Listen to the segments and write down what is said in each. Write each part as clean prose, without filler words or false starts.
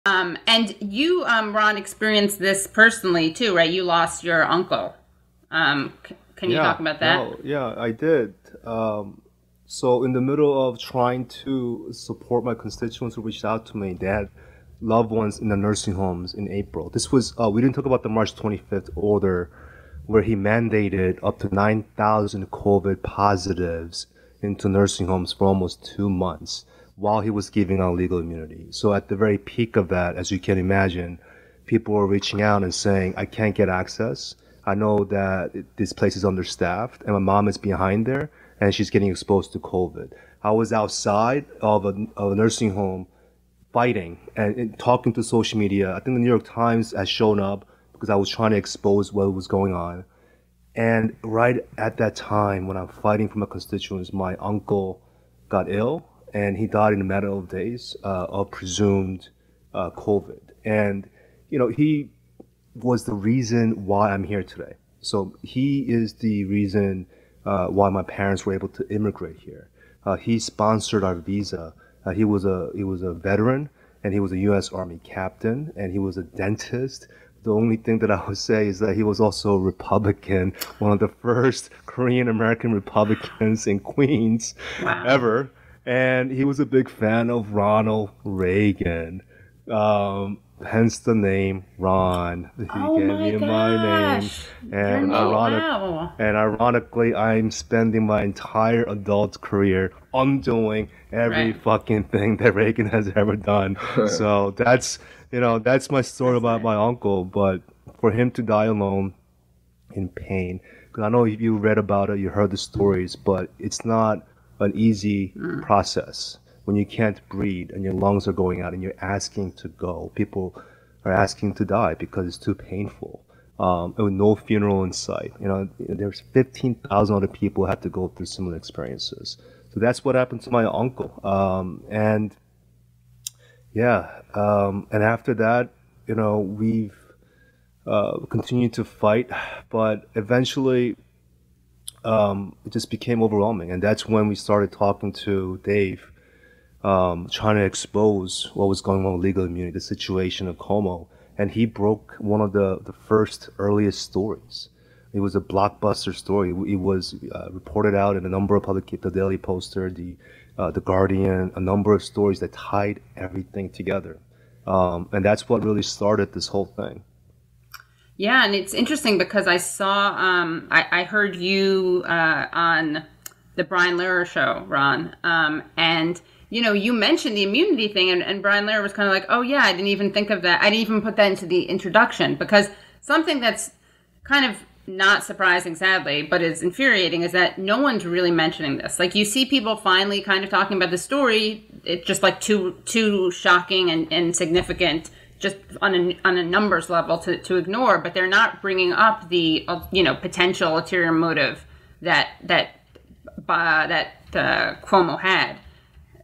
And you, Ron, experienced this personally too, right? You lost your uncle. Can you talk Yeah, about that? no, yeah, I did. So in the middle of trying to support my constituents who reached out to me, they had loved ones in the nursing homes in April. This was we didn't talk about the March 25th order where he mandated up to 9,000 COVID positives into nursing homes for almost 2 months while he was giving out legal immunity. So at the very peak of that, as you can imagine, people were reaching out and saying, I can't get access. I know that this place is understaffed and my mom is behind there and she's getting exposed to COVID. I was outside of a nursing home fighting and talking to social media. I think the New York Times has shown up because I was trying to expose what was going on. And right at that time, when I'm fighting for my constituents, my uncle got ill and he died in a matter of days of presumed COVID. And, he was the reason why I'm here today. So he is the reason why my parents were able to immigrate here. He sponsored our visa. He was a veteran, and he was a U.S. Army captain, and he was a dentist. The only thing that I would say is that he was also a Republican, one of the first Korean American Republicans in Queens Wow. ever, and he was a big fan of Ronald Reagan. Hence the name Ron. He Oh gave my me my name, gosh. Your and name. Wow. ironically, I'm spending my entire adult career undoing every Right. fucking thing that Reagan has ever done. So that's my story That's about nice. my uncle. But for him to die alone in pain, because I know if you read about it, you heard the stories, but it's not an easy Mm. process when you can't breathe and your lungs are going out and you're asking to go. People are asking to die because it's too painful. And with no funeral in sight. There's 15,000 other people who had to go through similar experiences. So that's what happened to my uncle. And yeah, and after that, we've continued to fight, but eventually it just became overwhelming. And that's when we started talking to Dave, trying to expose what was going on with legal immunity, the situation of Cuomo. And he broke one of the first earliest stories. It was a blockbuster story. It was reported out in a number of public, the Daily Poster, the Guardian, a number of stories that tied everything together. And that's what really started this whole thing. Yeah, and it's interesting because I saw, I heard you on the Brian Lehrer show, Ron, and you mentioned the immunity thing, and Brian Lehrer was kind of like, "Oh yeah, I didn't even think of that. I didn't even put that into the introduction because something that's kind of not surprising, sadly, but is infuriating, is that no one's really mentioning this. Like you see people finally kind of talking about the story. It's just like too shocking and significant just on a numbers level to ignore, but they're not bringing up the potential ulterior motive that Cuomo had.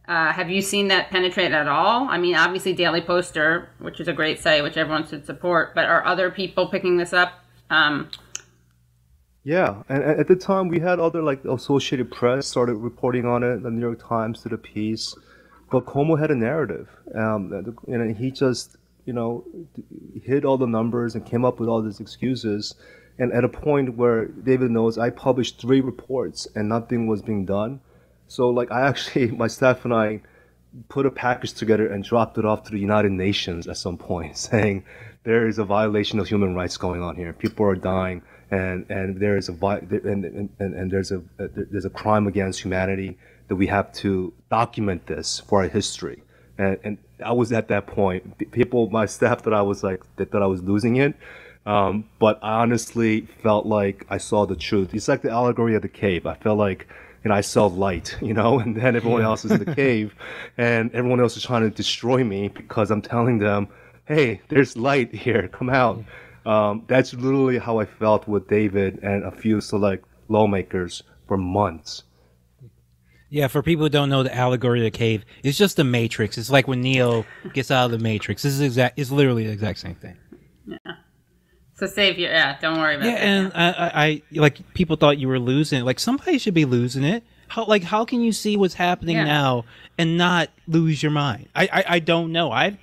Have you seen that penetrate at all? I mean, obviously Daily Poster, which is a great site, which everyone should support, but are other people picking this up? Yeah, and at the time we had other like Associated Press started reporting on it. The New York Times did a piece, but Cuomo had a narrative, and he just hid all the numbers and came up with all these excuses. And at a point where David knows I published 3 reports and nothing was being done, so like I actually my staff and I put a package together and dropped it off to the United Nations at some point, saying there is a violation of human rights going on here. People are dying, and there is and there's a crime against humanity that we have to document this for our history. And I was at that point. People, my staff, thought I was like they thought I was losing it. But I honestly felt like I saw the truth. It's like the allegory of the cave. I felt like I saw light, and then everyone Yeah. else is in the cave, and everyone else is trying to destroy me because I'm telling them, "Hey, there's light here. Come out." That's literally how I felt with David and a few select lawmakers for months. Yeah, for people who don't know the allegory of the cave, it's just the Matrix. It's like when Neo gets out of the Matrix. It's literally the exact same thing. Yeah. So save don't worry Yeah, about that. and Yeah. I like people thought you were losing it. Like somebody should be losing it. how can you see what's happening now and not lose your mind? I don't know. I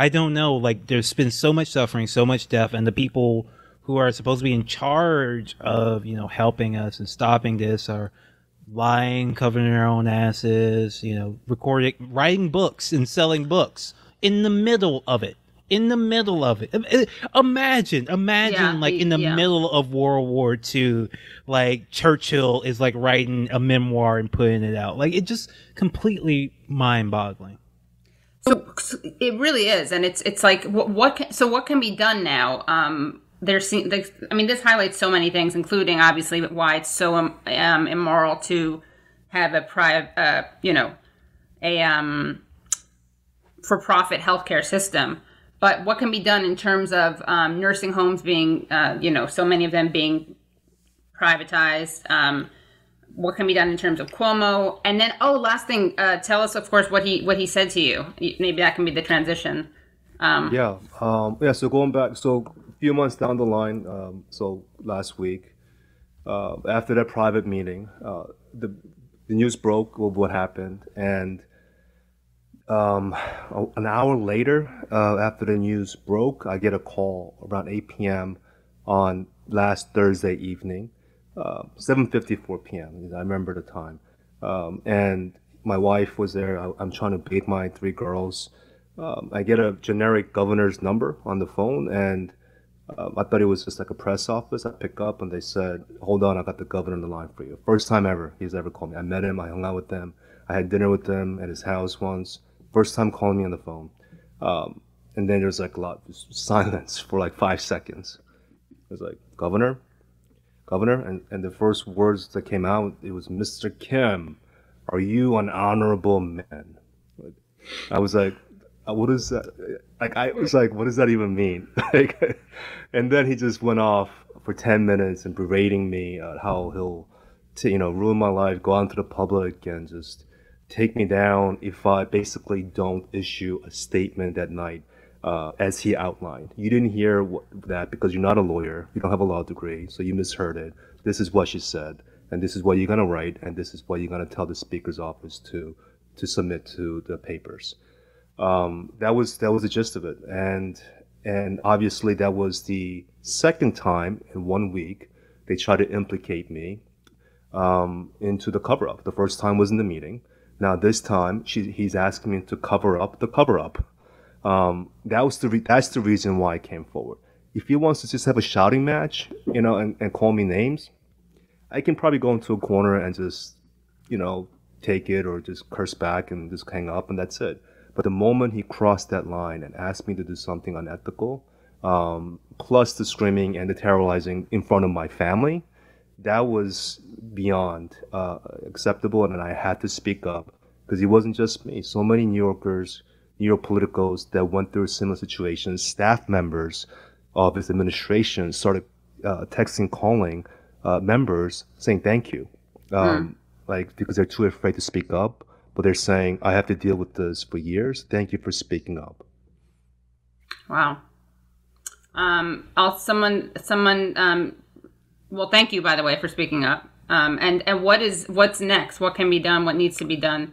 don't know. Like, there's been so much suffering, so much death, and the people who are supposed to be in charge of, helping us and stopping this are lying, covering their own asses, writing books and selling books in the middle of it. Imagine, like, in the middle of World War II, like, Churchill is, like, writing a memoir and putting it out. Like, it just completely mind-boggling. So it really is, and it's like, what can be done now? This highlights so many things, including obviously why it's so immoral to have a private, for-profit healthcare system. But what can be done in terms of nursing homes being, so many of them being privatized? What can be done in terms of Cuomo? And then, last thing, tell us, of course, what he said to you. Maybe that can be the transition. So going back, few months down the line, so last week, after that private meeting, the news broke of what happened, and an hour later, after the news broke, I get a call around 8 p.m. on last Thursday evening, 7:54 p.m. I remember the time, and my wife was there. I'm trying to bathe my 3 girls. I get a generic governor's number on the phone, and I thought it was just like a press office. I pick up and they said, "Hold on, I got the governor on the line for you." First time ever he's ever called me. I met him, I hung out with him, I had dinner with him at his house once. First time calling me on the phone. And then there's like a lot of silence for like 5 seconds. It was like, Governor? And the first words that came out, it was, "Mr. Kim, are you an honorable man?" I was like, what is that? Like, I was like, what does that even mean? And then he just went off for 10 minutes and berating me how he'll, ruin my life, go out into the public and just take me down if I basically don't issue a statement that night, as he outlined. You didn't hear that because you're not a lawyer, you don't have a law degree, so you misheard it. This is what she said, and this is what you're gonna write, and this is what you're gonna tell the speaker's office to submit to the papers. That was the gist of it, and obviously that was the second time in 1 week they tried to implicate me into the cover-up. The first time was in the meeting. Now this time he's asking me to cover up the cover-up. That's the reason why I came forward. If he wants to just have a shouting match, and call me names, I can probably go into a corner and just, take it or just curse back and just hang up and that's it. But the moment he crossed that line and asked me to do something unethical, plus the screaming and the terrorizing in front of my family, that was beyond acceptable, and I had to speak up because it wasn't just me. So many New Yorkers, New York politicals that went through similar situations, staff members of his administration started texting, calling members saying thank you, because they're too afraid to speak up. But they're saying, I have to deal with this for years. Thank you for speaking up. Wow. Well, thank you, by the way, for speaking up. And what's next? What can be done? What needs to be done?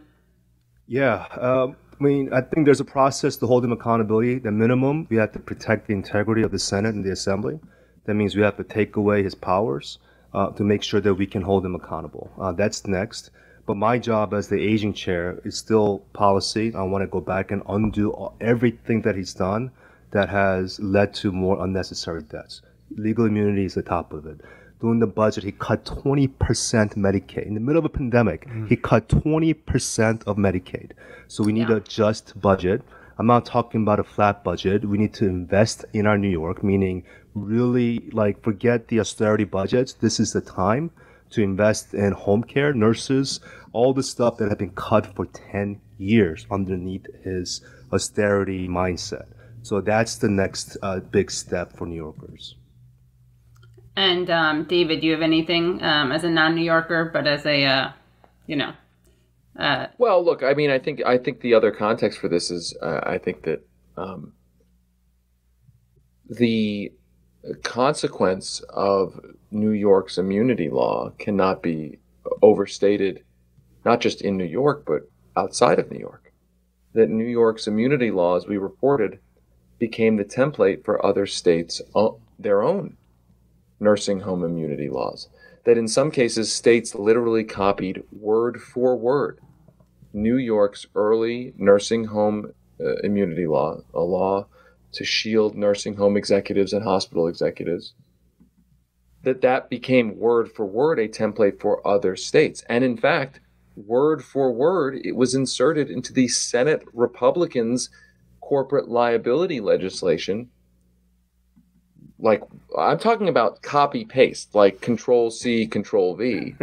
Yeah. I think there's a process to hold him accountability. The minimum, we have to protect the integrity of the Senate and the Assembly. That means we have to take away his powers to make sure that we can hold him accountable. That's next. But my job as the aging chair is still policy. I want to go back and undo everything that he's done that has led to more unnecessary deaths. Legal immunity is the top of it. During the budget, he cut 20% Medicaid. In the middle of a pandemic, he cut 20% of Medicaid. So we need a just budget. I'm not talking about a flat budget. We need to invest in our New York, meaning really forget the austerity budgets. This is the time to invest in home care, nurses, all the stuff that had been cut for 10 years underneath his austerity mindset. So that's the next big step for New Yorkers. And David, do you have anything as a non-New Yorker, but as a, Well, look, I think the other context for this is, I think that the consequence of New York's immunity law cannot be overstated, not just in New York, but outside of New York. That New York's immunity laws, we reported, became the template for other states' their own nursing home immunity laws. That in some cases, states literally copied word for word New York's early nursing home immunity law, a law to shield nursing home executives and hospital executives, that became word for word a template for other states. And in fact, word for word, it was inserted into the Senate Republicans' corporate liability legislation. Like, I'm talking about copy paste, like Control C, Control V,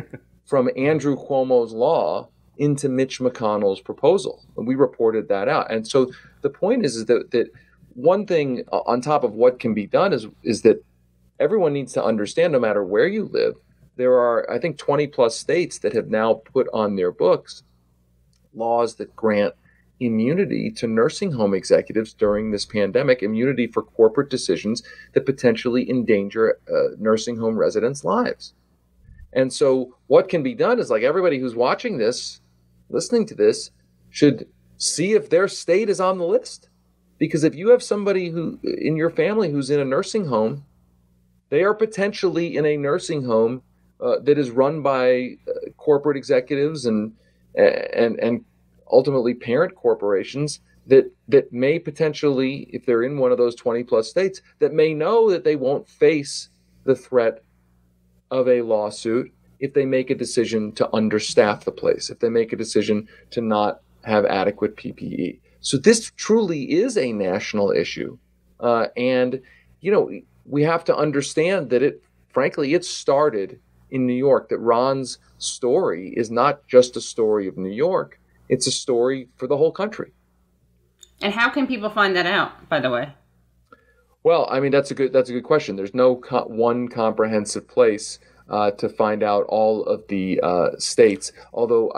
from Andrew Cuomo's law into Mitch McConnell's proposal. And we reported that out. And so the point is that one thing on top of what can be done is that everyone needs to understand, no matter where you live, there are, I think, 20 plus states that have now put on their books laws that grant immunity to nursing home executives during this pandemic, immunity for corporate decisions that potentially endanger nursing home residents' lives. And so what can be done is, like, everybody who's watching this, listening to this, should see if their state is on the list. Because if you have somebody who in your family who's in a nursing home, they are potentially in a nursing home that is run by corporate executives and ultimately parent corporations that may potentially, if they're in one of those 20 plus states, that may know that they won't face the threat of a lawsuit if they make a decision to understaff the place, if they make a decision to not have adequate PPE. So this truly is a national issue. And, you know, we have to understand that it started in New York, that Ron's story is not just a story of New York. It's a story for the whole country. And how can people find that out, by the way? Well, I mean, that's a good question. There's no one comprehensive place to find out all of the states. Although,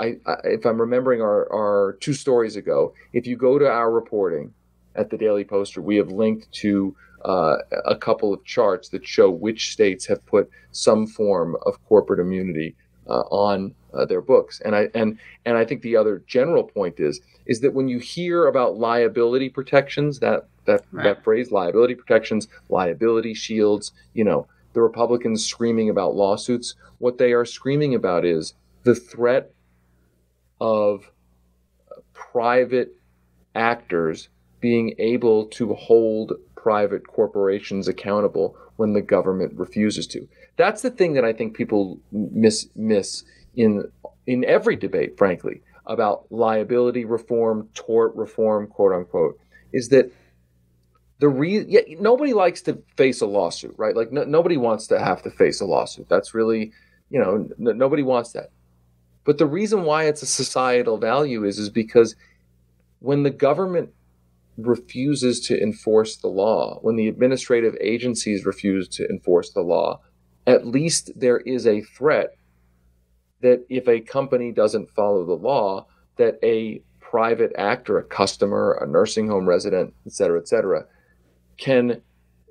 if I'm remembering our 2 stories ago, if you go to our reporting at the Daily Poster, we have linked to a couple of charts that show which states have put some form of corporate immunity on their books. And I think the other general point is that when you hear about liability protections, that phrase, liability protections, liability shields, you know, the Republicans screaming about lawsuits, what they are screaming about is the threat of private actors being able to hold private corporations accountable when the government refuses to. That's the thing that I think people miss in every debate, frankly, about liability reform, tort reform, quote unquote, is that nobody likes to face a lawsuit, right? Like nobody wants to have to face a lawsuit. That's really, nobody wants that. But the reason why it's a societal value is because when the government refuses to enforce the law, when the administrative agencies refuse to enforce the law, at least there is a threat that if a company doesn't follow the law, that a private actor, a customer, a nursing home resident, et cetera, can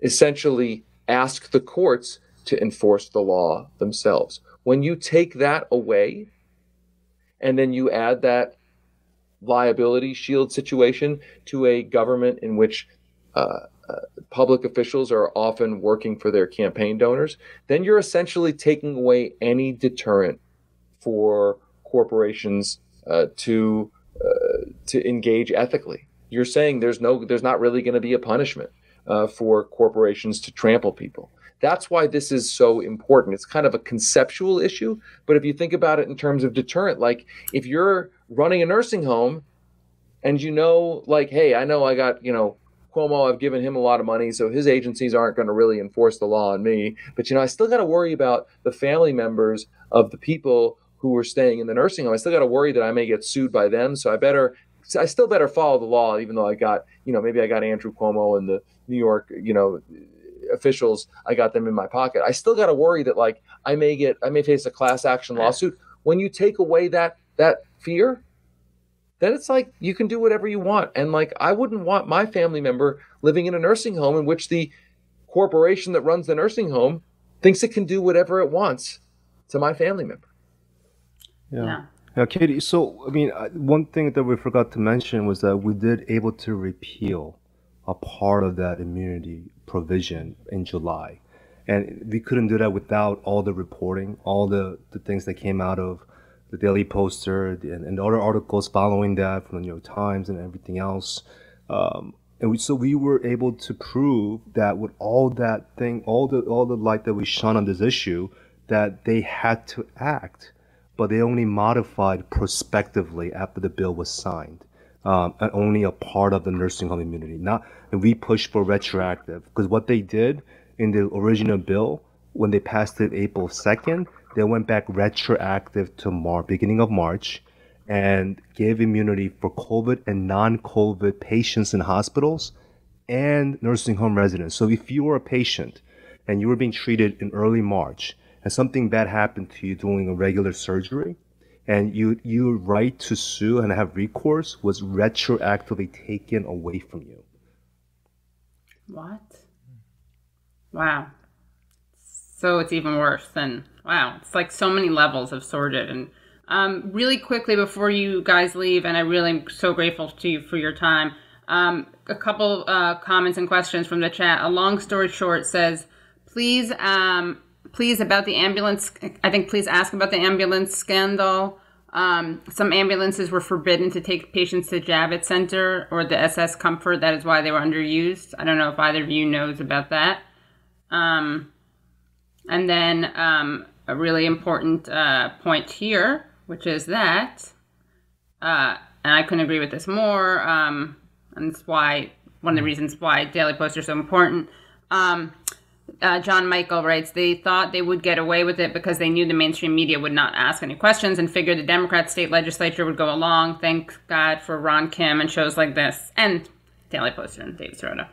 essentially ask the courts to enforce the law themselves. When you take that away, and then you add that liability shield situation to a government in which public officials are often working for their campaign donors, then you're essentially taking away any deterrent for corporations to engage ethically. You're saying there's not really going to be a punishment for corporations to trample people. That's why this is so important. It's kind of a conceptual issue, but if you think about it in terms of deterrent, like if you're running a nursing home and hey, I know I got, Cuomo, I've given him a lot of money, so his agencies aren't going to really enforce the law on me. But, I still got to worry about the family members of the people who are staying in the nursing home. I still got to worry that I may get sued by them. So I still better follow the law, even though I got, maybe I got Andrew Cuomo and the New York, officials, I got them in my pocket. I still got to worry that I may face a class action lawsuit. When you take away that fear, then it's like you can do whatever you want. And I wouldn't want my family member living in a nursing home in which the corporation that runs the nursing home thinks it can do whatever it wants to my family member. Yeah. Yeah, Katie. So, I mean, one thing that we forgot to mention was that we did able to repeal a part of that immunity provision in July, and we couldn't do that without all the reporting, all the things that came out of the Daily Poster and other articles following that from the New York Times and everything else. So we were able to prove that with all that thing, all the light that we shone on this issue, that they had to act, but they only modified prospectively after the bill was signed, and only a part of the nursing home immunity. Not, and we pushed for retroactive because what they did in the original bill when they passed it April 2nd, they went back retroactive to beginning of March, and gave immunity for COVID and non-COVID patients in hospitals and nursing home residents. So if you were a patient and you were being treated in early March and something bad happened to you during a regular surgery, and your right to sue and have recourse was retroactively taken away from you. What? Wow. So it's even worse than, wow. It's like so many levels of sordid. And really quickly before you guys leave, and I really am so grateful to you for your time, a couple comments and questions from the chat. A long story short says, please about the ambulance, I think please ask about the ambulance scandal. Some ambulances were forbidden to take patients to Javits Center or the SS Comfort. That is why they were underused. I don't know if either of you knows about that. And then a really important point here, which is that, and I couldn't agree with this more, and it's why, one of the reasons why Daily Post are so important. John Michael writes, they thought they would get away with it because they knew the mainstream media would not ask any questions and figured the Democrat state legislature would go along. Thank God for Ron Kim and shows like this. And Daily Poster and David Sirota.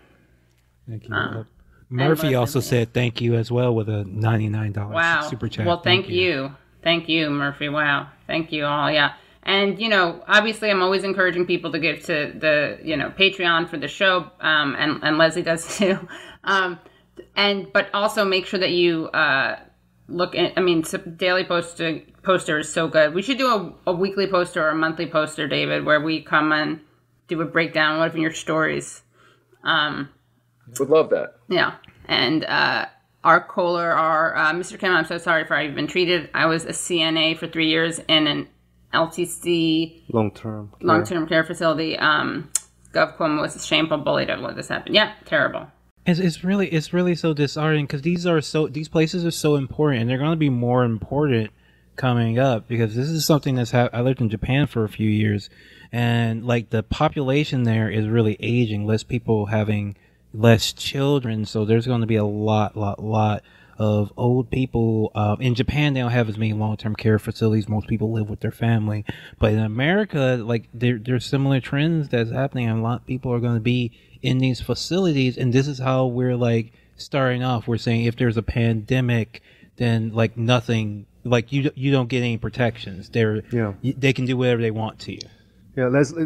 Thank you. Murphy also said thank you as well with a $99 super chat. Well, thank you. Thank you, Murphy. Wow. Thank you all. Yeah. And, obviously I'm always encouraging people to give to the, Patreon for the show. And Leslie does too. But also make sure that you look at, Daily Poster is so good. We should do a weekly poster or a monthly poster, David, where we come and do a breakdown of your stories. Would love that. Yeah. And our caller, Mr. Kim, I'm so sorry for how you've been treated. I was a CNA for 3 years in an LTC long-term care facility. Gov Cuomo was shameful, bullied. I've let this happen. Yeah, terrible. It's really so disheartening because these places are so important, and they're going to be more important coming up because this is something that's I lived in Japan for a few years, and like the population there is really aging, less people having less children, so there's going to be a lot of old people. In Japan, they don't have as many long-term care facilities. Most people live with their family, but in America, like there's similar trends that's happening, and a lot of people are going to be in these facilities, and this is how we're like starting off. We're saying if there's a pandemic, then like nothing, like you don't get any protections. They can do whatever they want to you. Yeah, Leslie,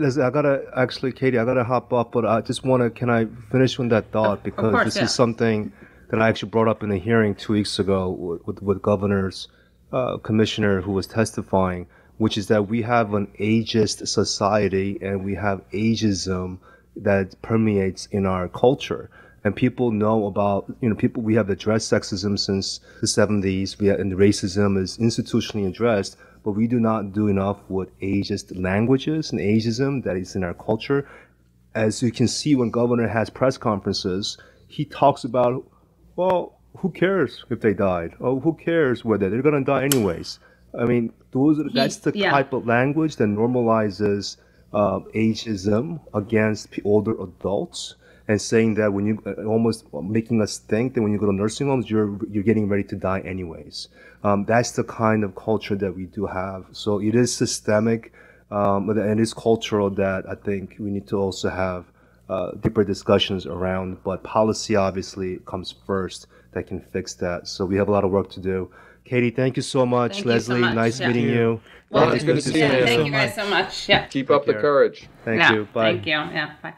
Katie, I gotta hop off, but I just can I finish on that thought, because course, this yeah. is something that I actually brought up in a hearing 2 weeks ago with governor's commissioner who was testifying, which is that we have an ageist society and we have ageism that permeates in our culture. And people know about, we have addressed sexism since the 70s, and racism is institutionally addressed, but we do not do enough with ageist languages and ageism that is in our culture. As you can see, when governor has press conferences, he talks about, well, who cares if they died? Oh, who cares whether they're going to die anyways? I mean, that's the type of language that normalizes ageism against older adults, and saying that when you almost making us think that when you go to nursing homes, you're getting ready to die anyways. That's the kind of culture that we do have. So it is systemic, and it is cultural, that I think we need to also have deeper discussions around. But policy obviously comes first that can fix that. So we have a lot of work to do. Katie, thank you so much. Thank Leslie, you so much. nice meeting you. Well, it's good to see you, man. Thank you guys so much. Yeah. Keep up the courage. Thank you. Bye. Thank you. Yeah. Bye.